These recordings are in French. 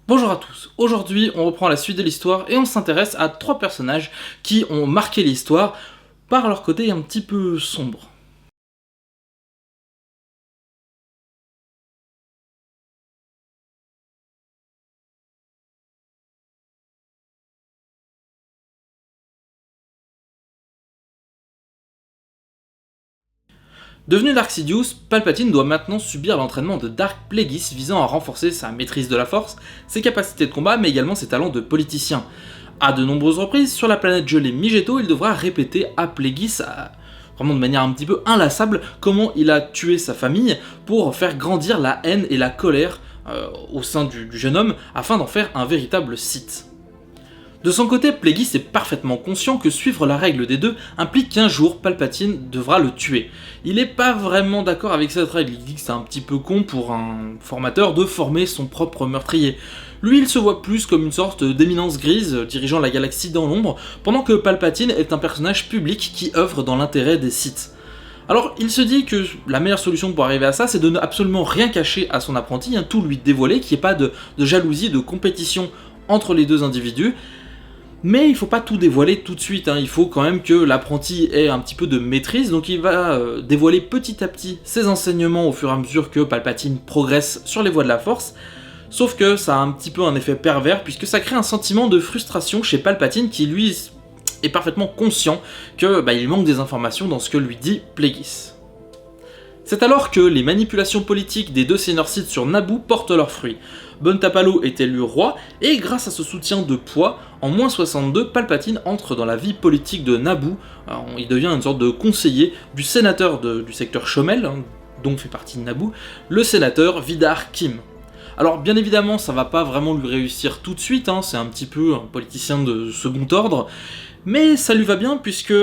Bonjour à tous, aujourd'hui on reprend la suite de l'histoire et on s'intéresse à trois personnages qui ont marqué l'histoire par leur côté un petit peu sombre. Devenu Dark Sidious, Palpatine doit maintenant subir l'entraînement de Dark Plagueis visant à renforcer sa maîtrise de la force, ses capacités de combat mais également ses talents de politicien. À de nombreuses reprises, sur la planète gelée Migeto, il devra répéter à Plagueis, vraiment de manière un petit peu inlassable, comment il a tué sa famille pour faire grandir la haine et la colère au sein du jeune homme afin d'en faire un véritable Sith. De son côté, Plagueis est parfaitement conscient que suivre la règle des deux implique qu'un jour Palpatine devra le tuer. Il n'est pas vraiment d'accord avec cette règle, il dit que c'est un petit peu con pour un formateur de former son propre meurtrier. Lui, il se voit plus comme une sorte d'éminence grise dirigeant la galaxie dans l'ombre, pendant que Palpatine est un personnage public qui œuvre dans l'intérêt des Sith. Alors, il se dit que la meilleure solution pour arriver à ça, c'est de ne absolument rien cacher à son apprenti, tout lui dévoiler, qu'il n'y ait pas de jalousie, de compétition entre les deux individus. Mais il faut pas tout dévoiler tout de suite, il faut quand même que l'apprenti ait un petit peu de maîtrise, donc il va dévoiler petit à petit ses enseignements au fur et à mesure que Palpatine progresse sur les voies de la Force, sauf que ça a un petit peu un effet pervers, puisque ça crée un sentiment de frustration chez Palpatine qui lui est parfaitement conscient que il manque des informations dans ce que lui dit Plagueis. C'est alors que les manipulations politiques des deux seigneurs Sith sur Naboo portent leurs fruits. Bon Tapalo est élu roi, et grâce à ce soutien de poids, en moins 62, Palpatine entre dans la vie politique de Naboo. Alors, il devient une sorte de conseiller du sénateur du secteur Chomel, dont fait partie Naboo, le sénateur Vidar Kim. Alors bien évidemment, ça va pas vraiment lui réussir tout de suite, c'est un petit peu un politicien de second ordre, mais ça lui va bien puisque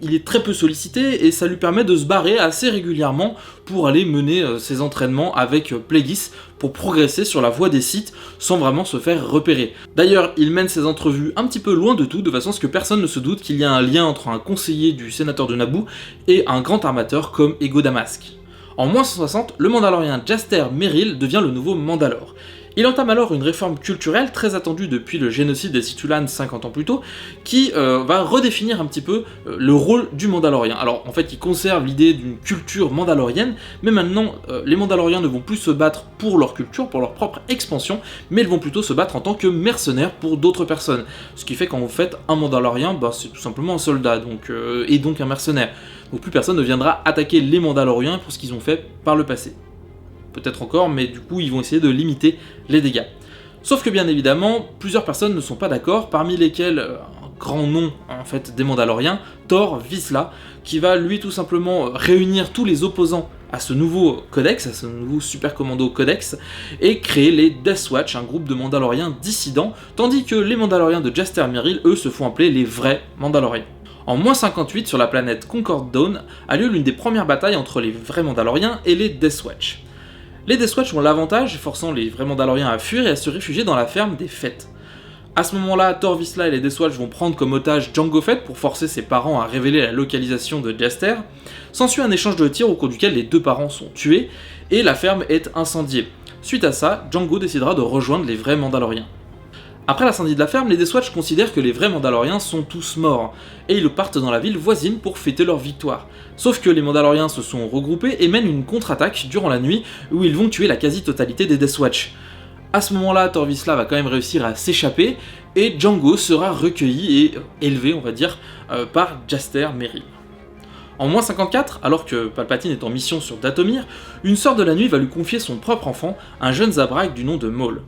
il est très peu sollicité et ça lui permet de se barrer assez régulièrement pour aller mener ses entraînements avec Plagueis pour progresser sur la voie des Sith sans vraiment se faire repérer. D'ailleurs, il mène ses entrevues un petit peu loin de tout, de façon à ce que personne ne se doute qu'il y a un lien entre un conseiller du sénateur de Naboo et un grand armateur comme Ego Damask. En moins 160, le Mandalorien Jaster Merrill devient le nouveau Mandalore. Il entame alors une réforme culturelle très attendue depuis le génocide des Sithulans 50 ans plus tôt, qui va redéfinir un petit peu le rôle du Mandalorien. Alors en fait, il conserve l'idée d'une culture mandalorienne, mais maintenant les Mandaloriens ne vont plus se battre pour leur culture, pour leur propre expansion, mais ils vont plutôt se battre en tant que mercenaires pour d'autres personnes. Ce qui fait qu'en fait, un Mandalorien, c'est tout simplement un soldat, et donc un mercenaire. Donc plus personne ne viendra attaquer les Mandaloriens pour ce qu'ils ont fait par le passé. Peut-être encore, mais du coup ils vont essayer de limiter les dégâts. Sauf que bien évidemment, plusieurs personnes ne sont pas d'accord, parmi lesquelles un grand nom en fait des Mandaloriens, Thor Vizsla, qui va lui tout simplement réunir tous les opposants à ce nouveau codex, à ce nouveau super commando codex, et créer les Death Watch, un groupe de Mandaloriens dissidents, tandis que les Mandaloriens de Jaster Merrill, eux, se font appeler les vrais Mandaloriens. En moins 58, sur la planète Concord Dawn, a lieu l'une des premières batailles entre les vrais Mandaloriens et les Death Watch. Les Death Watch ont l'avantage, forçant les vrais Mandaloriens à fuir et à se réfugier dans la ferme des Fett. A ce moment-là, Thor Vizsla et les Death Watch vont prendre comme otage Jango Fett pour forcer ses parents à révéler la localisation de Jaster. S'ensuit un échange de tirs au cours duquel les deux parents sont tués et la ferme est incendiée. Suite à ça, Jango décidera de rejoindre les vrais Mandaloriens. Après l'incendie de la ferme, les Death Watch considèrent que les vrais Mandaloriens sont tous morts, et ils partent dans la ville voisine pour fêter leur victoire. Sauf que les Mandaloriens se sont regroupés et mènent une contre-attaque durant la nuit, où ils vont tuer la quasi-totalité des Death Watch. A ce moment-là, Thor Vizsla va quand même réussir à s'échapper, et Jango sera recueilli et élevé, on va dire, par Jaster Merrill. En moins 54, alors que Palpatine est en mission sur Dathomir, une sœur de la nuit va lui confier son propre enfant, un jeune Zabrak du nom de Maul.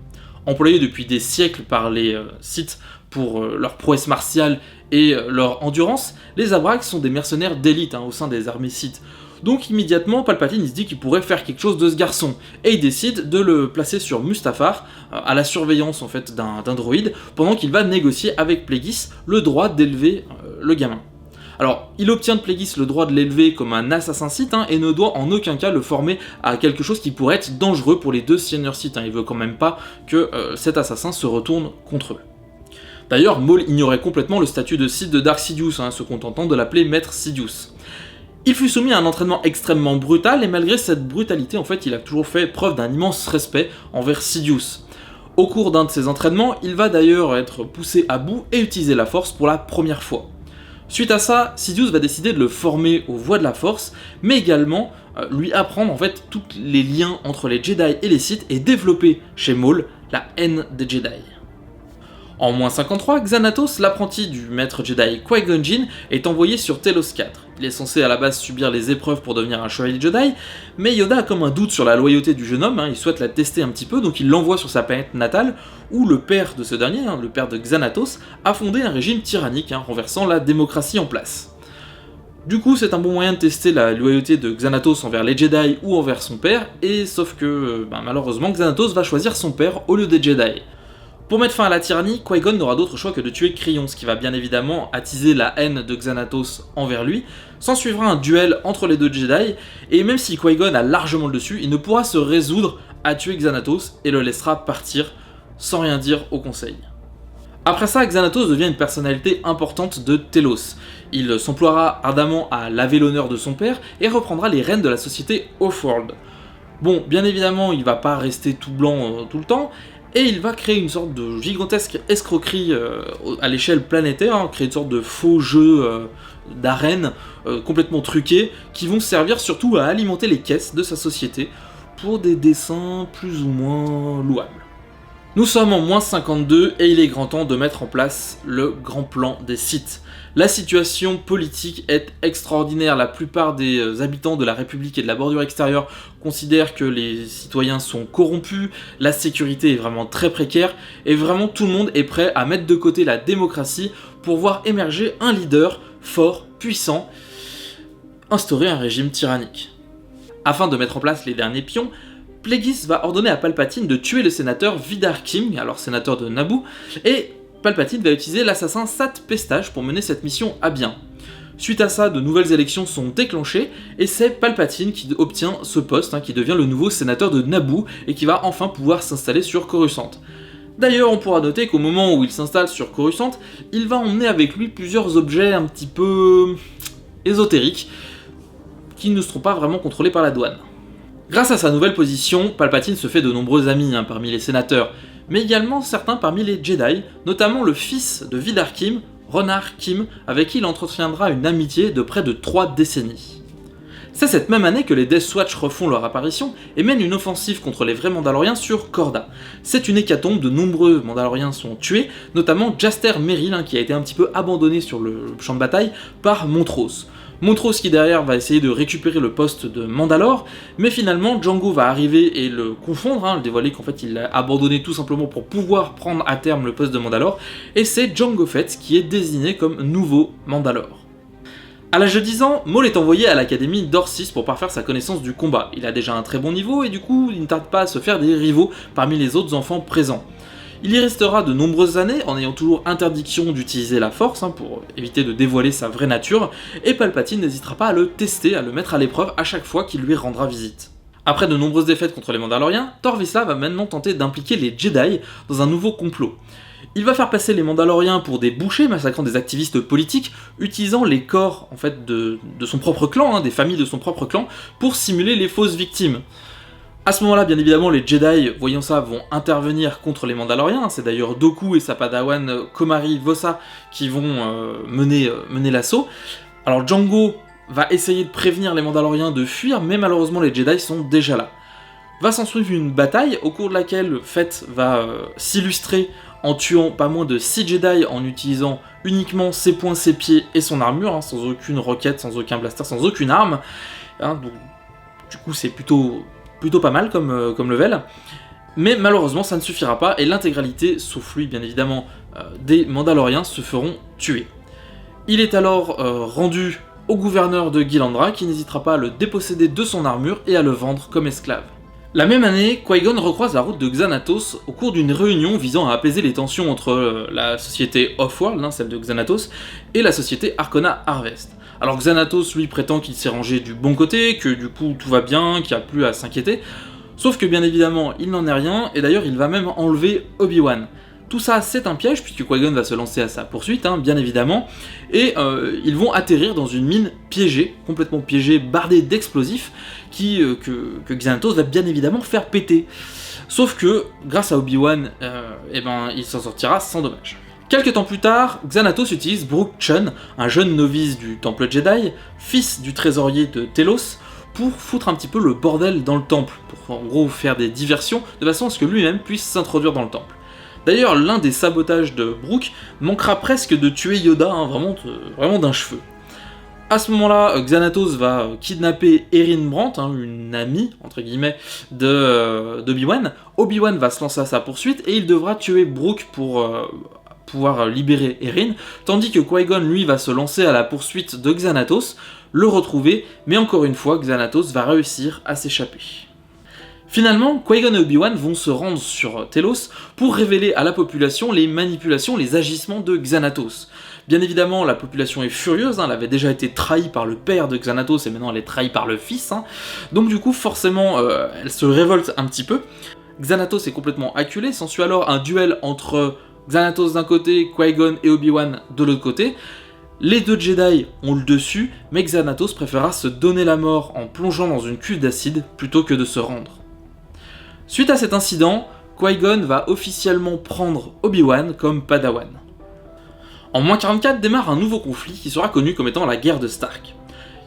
Employés depuis des siècles par les Sith pour leur prouesse martiale et leur endurance, les Zabraks sont des mercenaires d'élite au sein des armées Sith. Donc immédiatement, Palpatine se dit qu'il pourrait faire quelque chose de ce garçon, et il décide de le placer sur Mustafar, à la surveillance en fait d'un droïde, pendant qu'il va négocier avec Plagueis le droit d'élever le gamin. Alors, il obtient de Plagueis le droit de l'élever comme un assassin Sith, et ne doit en aucun cas le former à quelque chose qui pourrait être dangereux pour les deux seigneurs Sith. Il veut quand même pas que cet assassin se retourne contre eux. D'ailleurs, Maul ignorait complètement le statut de Sith de Dark Sidious, se contentant de l'appeler Maître Sidious. Il fut soumis à un entraînement extrêmement brutal, et malgré cette brutalité, en fait, il a toujours fait preuve d'un immense respect envers Sidious. Au cours d'un de ses entraînements, il va d'ailleurs être poussé à bout et utiliser la force pour la première fois. Suite à ça, Sidious va décider de le former aux voies de la force, mais également lui apprendre en fait tous les liens entre les Jedi et les Sith et développer chez Maul la haine des Jedi. En moins 53, Xanatos, l'apprenti du maître Jedi Qui-Gon Jinn, est envoyé sur Telos 4. Il est censé à la base subir les épreuves pour devenir un chevalier Jedi, mais Yoda a comme un doute sur la loyauté du jeune homme, il souhaite la tester un petit peu, donc il l'envoie sur sa planète natale, où le père de ce dernier, le père de Xanatos, a fondé un régime tyrannique, renversant la démocratie en place. Du coup, c'est un bon moyen de tester la loyauté de Xanatos envers les Jedi ou envers son père, et sauf que, malheureusement, Xanatos va choisir son père au lieu des Jedi. Pour mettre fin à la tyrannie, Qui-Gon n'aura d'autre choix que de tuer Cryon, ce qui va bien évidemment attiser la haine de Xanatos envers lui. S'en suivra un duel entre les deux Jedi, et même si Qui-Gon a largement le dessus, il ne pourra se résoudre à tuer Xanatos et le laissera partir sans rien dire au conseil. Après ça, Xanatos devient une personnalité importante de Telos. Il s'emploiera ardemment à laver l'honneur de son père et reprendra les rênes de la société Offworld. Bon, bien évidemment, il va pas rester tout blanc tout le temps, et il va créer une sorte de gigantesque escroquerie à l'échelle planétaire, créer une sorte de faux jeux d'arène complètement truqués, qui vont servir surtout à alimenter les caisses de sa société pour des dessins plus ou moins louables. Nous sommes en moins 52 et il est grand temps de mettre en place le grand plan des Sith. La situation politique est extraordinaire, la plupart des habitants de la République et de la bordure extérieure considèrent que les citoyens sont corrompus, la sécurité est vraiment très précaire, et vraiment tout le monde est prêt à mettre de côté la démocratie pour voir émerger un leader fort, puissant, instaurer un régime tyrannique. Afin de mettre en place les derniers pions, Plagueis va ordonner à Palpatine de tuer le sénateur Vidar Kim, alors sénateur de Naboo, et Palpatine va utiliser l'assassin Sat Pestage pour mener cette mission à bien. Suite à ça, de nouvelles élections sont déclenchées, et c'est Palpatine qui obtient ce poste, qui devient le nouveau sénateur de Naboo, et qui va enfin pouvoir s'installer sur Coruscant. D'ailleurs, on pourra noter qu'au moment où il s'installe sur Coruscant, il va emmener avec lui plusieurs objets un petit peu ésotériques, qui ne seront pas vraiment contrôlés par la douane. Grâce à sa nouvelle position, Palpatine se fait de nombreux amis parmi les sénateurs, mais également certains parmi les Jedi, notamment le fils de Vidar Kim, Ronar Kim, avec qui il entretiendra une amitié de près de 3 décennies. C'est cette même année que les Death Watch refont leur apparition et mènent une offensive contre les vrais Mandaloriens sur Korda. C'est une hécatombe, de nombreux Mandaloriens sont tués, notamment Jaster Merrill qui a été un petit peu abandonné sur le champ de bataille par Montrose. Montrose qui derrière va essayer de récupérer le poste de Mandalore, mais finalement Django va arriver et le confondre, le dévoiler qu'en fait il l'a abandonné tout simplement pour pouvoir prendre à terme le poste de Mandalore, et c'est Jango Fett qui est désigné comme nouveau Mandalore. À l'âge de 10 ans, Maul est envoyé à l'académie d'Orsis pour parfaire sa connaissance du combat. Il a déjà un très bon niveau et du coup il ne tarde pas à se faire des rivaux parmi les autres enfants présents. Il y restera de nombreuses années en ayant toujours interdiction d'utiliser la force pour éviter de dévoiler sa vraie nature, et Palpatine n'hésitera pas à le tester, à le mettre à l'épreuve à chaque fois qu'il lui rendra visite. Après de nombreuses défaites contre les Mandaloriens, Tor Vizsla va maintenant tenter d'impliquer les Jedi dans un nouveau complot. Il va faire passer les Mandaloriens pour des bouchers massacrant des activistes politiques, utilisant les corps en fait, de son propre clan, des familles de son propre clan, pour simuler les fausses victimes. À ce moment-là, bien évidemment, les Jedi, voyant ça, vont intervenir contre les Mandaloriens. C'est d'ailleurs Dooku et sa padawan Komari Vosa qui vont mener l'assaut. Alors Django va essayer de prévenir les Mandaloriens de fuir, mais malheureusement les Jedi sont déjà là. Va s'ensuivre une bataille au cours de laquelle Fett va s'illustrer en tuant pas moins de 6 Jedi en utilisant uniquement ses poings, ses pieds et son armure, sans aucune roquette, sans aucun blaster, sans aucune arme. Donc, du coup, c'est plutôt pas mal comme level, mais malheureusement ça ne suffira pas et l'intégralité, sauf lui bien évidemment, des Mandaloriens se feront tuer. Il est alors rendu au gouverneur de Gilandra qui n'hésitera pas à le déposséder de son armure et à le vendre comme esclave. La même année, Qui-Gon recroise la route de Xanatos au cours d'une réunion visant à apaiser les tensions entre la société Offworld, celle de Xanatos, et la société Arcona Harvest. Alors Xanatos lui prétend qu'il s'est rangé du bon côté, que du coup tout va bien, qu'il n'y a plus à s'inquiéter, sauf que bien évidemment il n'en est rien, et d'ailleurs il va même enlever Obi-Wan. Tout ça c'est un piège puisque Qui-Gon va se lancer à sa poursuite, bien évidemment, et ils vont atterrir dans une mine piégée, complètement piégée, bardée d'explosifs, que Xanatos va bien évidemment faire péter. Sauf que, grâce à Obi-Wan, il s'en sortira sans dommage. Quelques temps plus tard, Xanatos utilise Brook Chun, un jeune novice du Temple Jedi, fils du trésorier de Telos, pour foutre un petit peu le bordel dans le temple, pour en gros faire des diversions, de façon à ce que lui-même puisse s'introduire dans le temple. D'ailleurs, l'un des sabotages de Brook manquera presque de tuer Yoda, vraiment d'un cheveu. À ce moment-là, Xanatos va kidnapper Erin Brandt, une amie, entre guillemets, d'Obi-Wan. Obi-Wan va se lancer à sa poursuite et il devra tuer Brook pour pouvoir libérer Erin, tandis que Qui-Gon, lui, va se lancer à la poursuite de Xanatos, le retrouver, mais encore une fois, Xanatos va réussir à s'échapper. Finalement, Qui-Gon et Obi-Wan vont se rendre sur Telos pour révéler à la population les manipulations, les agissements de Xanatos. Bien évidemment, la population est furieuse, elle avait déjà été trahie par le père de Xanatos et maintenant elle est trahie par le fils, donc du coup forcément elle se révolte un petit peu. Xanatos est complètement acculé, s'ensuit alors un duel entre Xanatos d'un côté, Qui-Gon et Obi-Wan de l'autre côté. Les deux Jedi ont le dessus, mais Xanatos préféra se donner la mort en plongeant dans une cuve d'acide plutôt que de se rendre. Suite à cet incident, Qui-Gon va officiellement prendre Obi-Wan comme Padawan. En moins 44 démarre un nouveau conflit qui sera connu comme étant la guerre de Stark.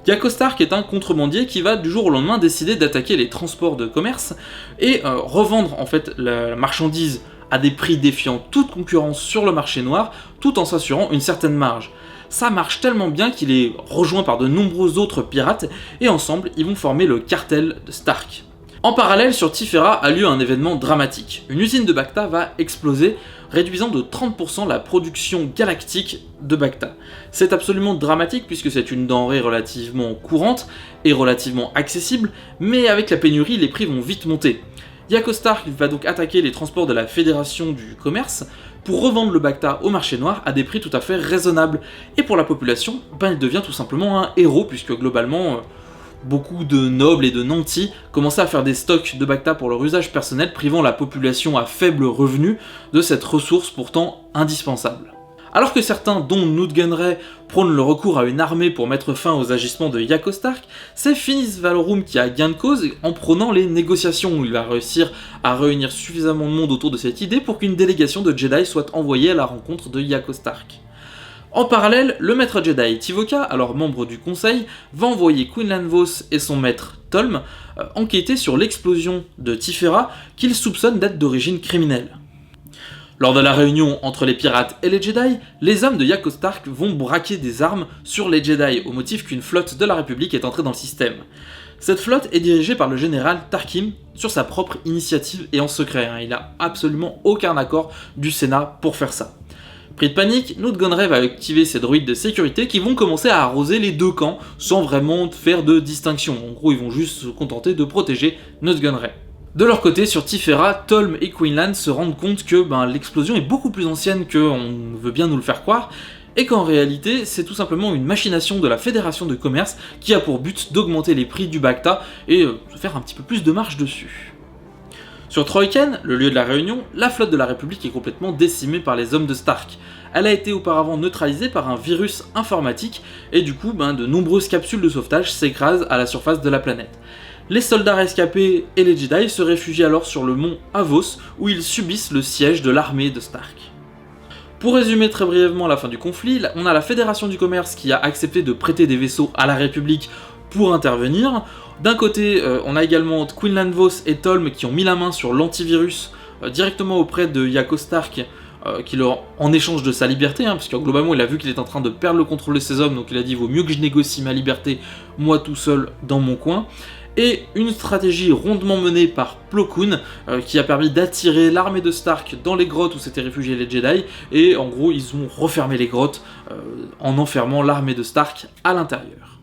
Yako Stark est un contrebandier qui va du jour au lendemain décider d'attaquer les transports de commerce et revendre en fait la marchandise à des prix défiant toute concurrence sur le marché noir, tout en s'assurant une certaine marge. Ça marche tellement bien qu'il est rejoint par de nombreux autres pirates et ensemble ils vont former le cartel de Stark. En parallèle, sur Tifera a lieu un événement dramatique. Une usine de Bacta va exploser, réduisant de 30% la production galactique de Bacta. C'est absolument dramatique puisque c'est une denrée relativement courante et relativement accessible, mais avec la pénurie, les prix vont vite monter. Yako Stark va donc attaquer les transports de la Fédération du Commerce pour revendre le Bacta au marché noir à des prix tout à fait raisonnables. Et pour la population, il devient tout simplement un héros puisque globalement, beaucoup de nobles et de nantis commençaient à faire des stocks de Bacta pour leur usage personnel, privant la population à faible revenu de cette ressource pourtant indispensable. Alors que certains, dont Nute Gunray, prônent le recours à une armée pour mettre fin aux agissements de Yako Stark, c'est Finis Valorum qui a gain de cause en prônant les négociations, où il va réussir à réunir suffisamment de monde autour de cette idée pour qu'une délégation de Jedi soit envoyée à la rencontre de Yako Stark. En parallèle, le maître Jedi Tivoca, alors membre du conseil, va envoyer Quinlan Vos et son maître Tolm enquêter sur l'explosion de Tifera qu'il soupçonne d'être d'origine criminelle. Lors de la réunion entre les pirates et les Jedi, les hommes de Yako Stark vont braquer des armes sur les Jedi au motif qu'une flotte de la République est entrée dans le système. Cette flotte est dirigée par le général Tarkin sur sa propre initiative et en secret, il n'a absolument aucun accord du Sénat pour faire ça. Pris de panique, Nute Gunray va activer ses droïdes de sécurité qui vont commencer à arroser les deux camps sans vraiment faire de distinction. En gros, ils vont juste se contenter de protéger Nute Gunray. De leur côté, sur Tifera, Tolm et Quinlan se rendent compte que l'explosion est beaucoup plus ancienne qu'on veut bien nous le faire croire, et qu'en réalité, c'est tout simplement une machination de la Fédération de Commerce qui a pour but d'augmenter les prix du Bacta et de faire un petit peu plus de marge dessus. Sur Troyken, le lieu de la réunion, la flotte de la République est complètement décimée par les hommes de Stark. Elle a été auparavant neutralisée par un virus informatique, et du coup, de nombreuses capsules de sauvetage s'écrasent à la surface de la planète. Les soldats rescapés et les Jedi se réfugient alors sur le mont Avos, où ils subissent le siège de l'armée de Stark. Pour résumer très brièvement la fin du conflit, on a la Fédération du Commerce qui a accepté de prêter des vaisseaux à la République pour intervenir. D'un côté, on a également Quinlan Vos et Tolm qui ont mis la main sur l'antivirus directement auprès de Yako Stark, en échange de sa liberté, parce que globalement il a vu qu'il est en train de perdre le contrôle de ses hommes, donc il a dit il vaut mieux que je négocie ma liberté, moi tout seul, dans mon coin. Et une stratégie rondement menée par Plo Koon qui a permis d'attirer l'armée de Stark dans les grottes où s'étaient réfugiés les Jedi, et en gros ils ont refermé les grottes en enfermant l'armée de Stark à l'intérieur.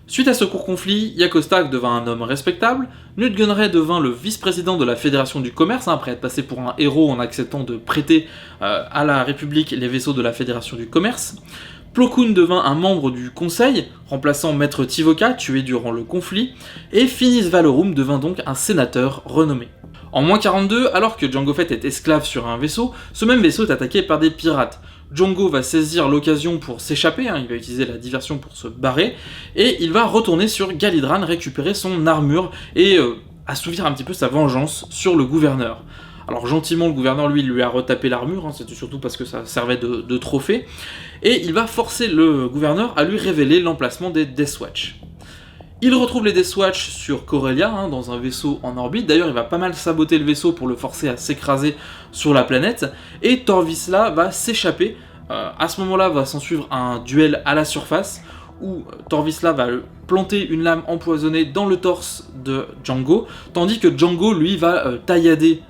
Suite à ce court conflit, Yako Stark devint un homme respectable, Nute Gunray devint le vice-président de la Fédération du Commerce, après être passé pour un héros en acceptant de prêter à la République les vaisseaux de la Fédération du Commerce. Plo Koon devint un membre du Conseil, remplaçant Maître Tivoca, tué durant le conflit, et Finis Valorum devint donc un sénateur renommé. En moins 42, alors que Jango Fett est esclave sur un vaisseau, ce même vaisseau est attaqué par des pirates. Jango va saisir l'occasion pour s'échapper, il va utiliser la diversion pour se barrer, et il va retourner sur Galidran récupérer son armure et assouvir un petit peu sa vengeance sur le gouverneur. Alors gentiment, le gouverneur, lui a retapé l'armure, c'était surtout parce que ça servait de trophée, et il va forcer le gouverneur à lui révéler l'emplacement des Deathwatch. Il retrouve les Deathwatch sur Corellia, dans un vaisseau en orbite. D'ailleurs, il va pas mal saboter le vaisseau pour le forcer à s'écraser sur la planète. Et Torvisla va s'échapper. À ce moment-là, va s'en suivre un duel à la surface, où Torvisla va planter une lame empoisonnée dans le torse de Django, tandis que Django, lui, va taillader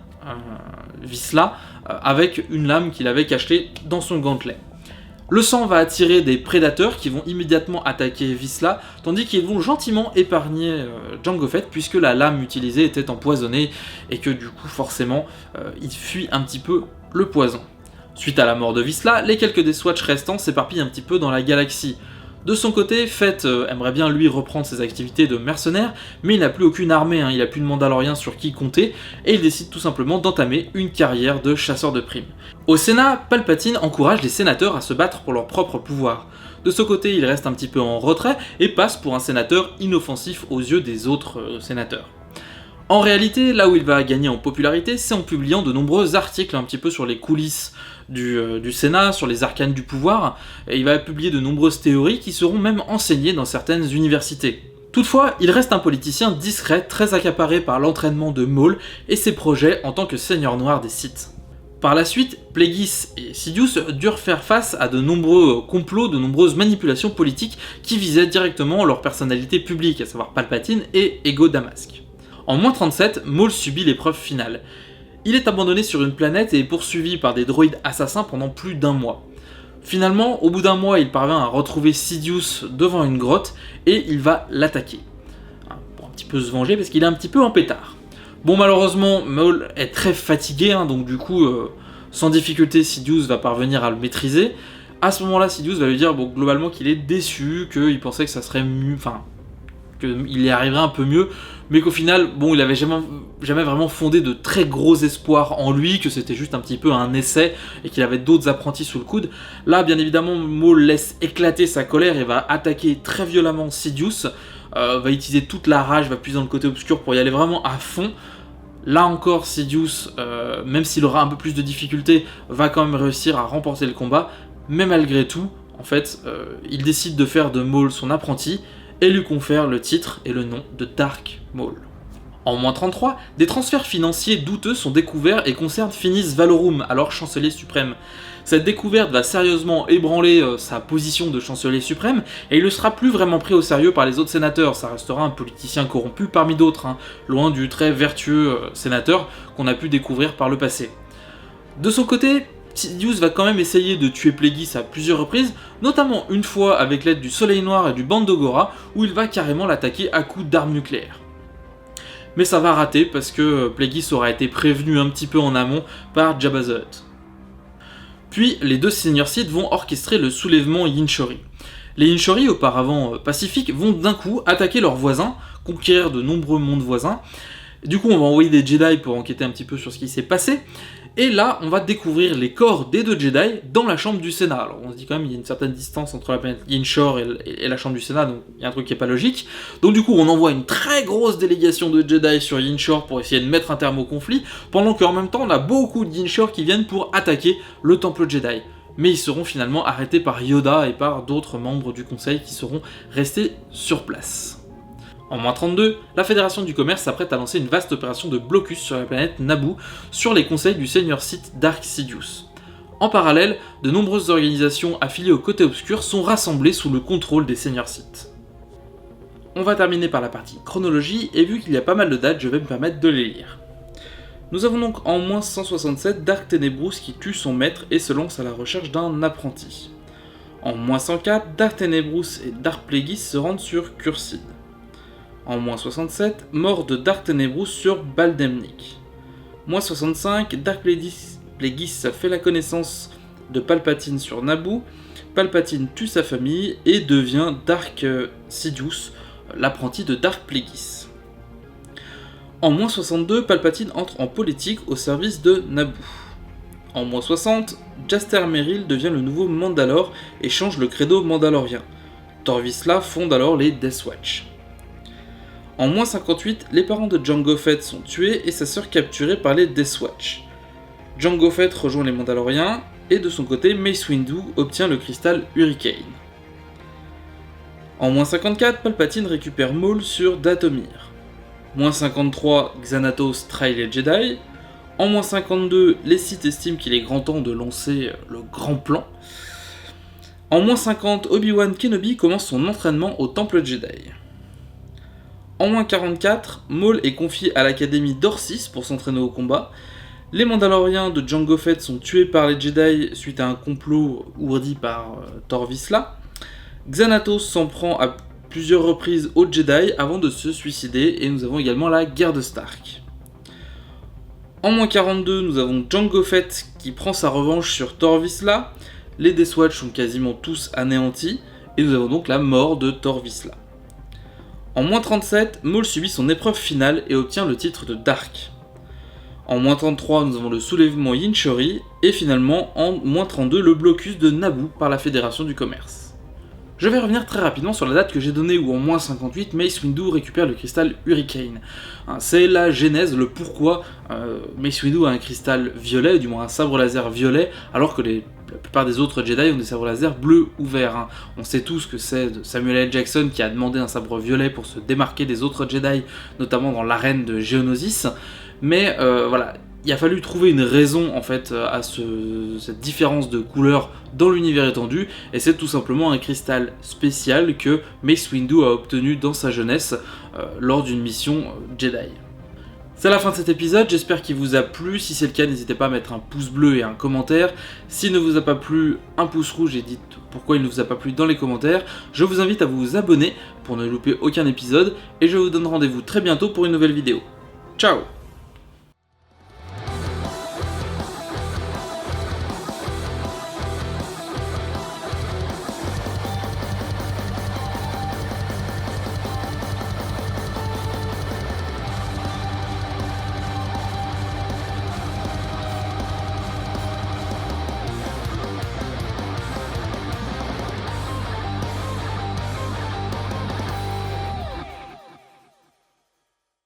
Visla avec une lame qu'il avait cachée dans son gantelet. Le sang va attirer des prédateurs qui vont immédiatement attaquer Visla, tandis qu'ils vont gentiment épargner Jango Fett, puisque la lame utilisée était empoisonnée, et que du coup, forcément, il fuit un petit peu le poison. Suite à la mort de Visla, les quelques Deathwatch restants s'éparpillent un petit peu dans la galaxie. De son côté, Fett aimerait bien lui reprendre ses activités de mercenaire, mais il n'a plus aucune armée, il n'a plus de Mandaloriens sur qui compter, et il décide tout simplement d'entamer une carrière de chasseur de primes. Au Sénat, Palpatine encourage les sénateurs à se battre pour leur propre pouvoir. De ce côté, il reste un petit peu en retrait et passe pour un sénateur inoffensif aux yeux des autres sénateurs. En réalité, là où il va gagner en popularité, c'est en publiant de nombreux articles un petit peu sur les coulisses du Sénat, sur les arcanes du pouvoir, et il va publier de nombreuses théories qui seront même enseignées dans certaines universités. Toutefois, il reste un politicien discret, très accaparé par l'entraînement de Maul et ses projets en tant que seigneur noir des Sith. Par la suite, Plagueis et Sidious durent faire face à de nombreux complots, de nombreuses manipulations politiques qui visaient directement leur personnalité publique, à savoir Palpatine et Ego Damask. En moins 37, Maul subit l'épreuve finale. Il est abandonné sur une planète et est poursuivi par des droïdes assassins pendant plus d'1 mois. Finalement, au bout d'1 mois, il parvient à retrouver Sidious devant une grotte et il va l'attaquer. Pour un petit peu se venger parce qu'il est un petit peu en pétard. Bon, malheureusement, Maul est très fatigué, donc du coup, sans difficulté, Sidious va parvenir à le maîtriser. À ce moment-là, Sidious va lui dire globalement qu'il est déçu, qu'il pensait que ça serait mieux, qu'il y arriverait un peu mieux, mais qu'au final, il avait jamais vraiment fondé de très gros espoirs en lui, que c'était juste un petit peu un essai, et qu'il avait d'autres apprentis sous le coude. Là, bien évidemment, Maul laisse éclater sa colère et va attaquer très violemment Sidious, va utiliser toute la rage, va puiser dans le côté obscur pour y aller vraiment à fond. Là encore, Sidious, même s'il aura un peu plus de difficultés, va quand même réussir à remporter le combat, mais malgré tout, en fait, il décide de faire de Maul son apprenti, et lui confère le titre et le nom de Dark Maul. En moins 33, des transferts financiers douteux sont découverts et concernent Finis Valorum, alors chancelier suprême. Cette découverte va sérieusement ébranler sa position de chancelier suprême, et il ne sera plus vraiment pris au sérieux par les autres sénateurs, ça restera un politicien corrompu parmi d'autres, loin du très vertueux sénateur qu'on a pu découvrir par le passé. De son côté, Sidious va quand même essayer de tuer Plagueis à plusieurs reprises, notamment une fois avec l'aide du Soleil Noir et du Bandogora, où il va carrément l'attaquer à coups d'armes nucléaires. Mais ça va rater parce que Plagueis aura été prévenu un petit peu en amont par Jabba the Hutt. Puis les deux seigneurs Sith vont orchestrer le soulèvement Yinchori. Les Yinchori, auparavant pacifiques, vont d'un coup attaquer leurs voisins, conquérir de nombreux mondes voisins. Du coup, on va envoyer des Jedi pour enquêter un petit peu sur ce qui s'est passé. Et là, on va découvrir les corps des deux Jedi dans la chambre du Sénat. Alors on se dit quand même, il y a une certaine distance entre la planète Yinchor et la chambre du Sénat, donc il y a un truc qui est pas logique. Donc du coup, on envoie une très grosse délégation de Jedi sur Yinchor pour essayer de mettre un terme au conflit, pendant qu'en même temps, on a beaucoup de Yinchor qui viennent pour attaquer le temple Jedi. Mais ils seront finalement arrêtés par Yoda et par d'autres membres du conseil qui seront restés sur place. En moins 32, la Fédération du Commerce s'apprête à lancer une vaste opération de blocus sur la planète Naboo, sur les conseils du seigneur Sith Dark Sidious. En parallèle, de nombreuses organisations affiliées au côté obscur sont rassemblées sous le contrôle des seigneurs Sith. On va terminer par la partie chronologie, et vu qu'il y a pas mal de dates, je vais me permettre de les lire. Nous avons donc en moins 167 Dark Tenebrous qui tue son maître et se lance à la recherche d'un apprenti. En moins 104, Dark Tenebrous et Dark Plagueis se rendent sur Cursid. En moins 67, mort de Dark Tenebrous sur Baldemnik. Moins 65, Dark Plagueis fait la connaissance de Palpatine sur Naboo. Palpatine tue sa famille et devient Dark Sidious, l'apprenti de Dark Plagueis. En moins 62, Palpatine entre en politique au service de Naboo. En moins 60, Jaster Merrill devient le nouveau Mandalore et change le credo mandalorien. Torvisla fonde alors les Deathwatch. En moins 58, les parents de Jango Fett sont tués et sa sœur capturée par les Death Watch. Jango Fett rejoint les Mandaloriens, et de son côté, Mace Windu obtient le cristal Hurricane. En moins 54, Palpatine récupère Maul sur Dathomir. Moins 53, Xanatos trahit les Jedi. En moins 52, les Sith estiment qu'il est grand temps de lancer le grand plan. En moins 50, Obi-Wan Kenobi commence son entraînement au Temple Jedi. En moins 44, Maul est confié à l'académie d'Orsis pour s'entraîner au combat. Les Mandaloriens de Jango Fett sont tués par les Jedi suite à un complot ourdi par Tor Vizsla. Xanatos s'en prend à plusieurs reprises aux Jedi avant de se suicider, et nous avons également la guerre de Stark. En moins 42, nous avons Jango Fett qui prend sa revanche sur Tor Vizsla. Les Death Watch sont quasiment tous anéantis, et nous avons donc la mort de Tor Vizsla. En moins 37, Maul subit son épreuve finale et obtient le titre de Dark. En moins 33, nous avons le soulèvement Yinchori, et finalement, en moins 32, le blocus de Naboo par la Fédération du Commerce. Je vais revenir très rapidement sur la date que j'ai donnée où en moins 58, Mace Windu récupère le cristal Hurricane. C'est la genèse, le pourquoi Mace Windu a un cristal violet, du moins un sabre laser violet, alors que la plupart des autres Jedi ont des sabres laser bleus ou verts. On sait tous que c'est Samuel L. Jackson qui a demandé un sabre violet pour se démarquer des autres Jedi, notamment dans l'arène de Geonosis. Mais voilà, il a fallu trouver une raison en fait à cette différence de couleur dans l'univers étendu, et c'est tout simplement un cristal spécial que Mace Windu a obtenu dans sa jeunesse lors d'une mission Jedi. C'est la fin de cet épisode, j'espère qu'il vous a plu. Si c'est le cas, n'hésitez pas à mettre un pouce bleu et un commentaire. S'il ne vous a pas plu, un pouce rouge et dites pourquoi il ne vous a pas plu dans les commentaires. Je vous invite à vous abonner pour ne louper aucun épisode, et je vous donne rendez-vous très bientôt pour une nouvelle vidéo. Ciao!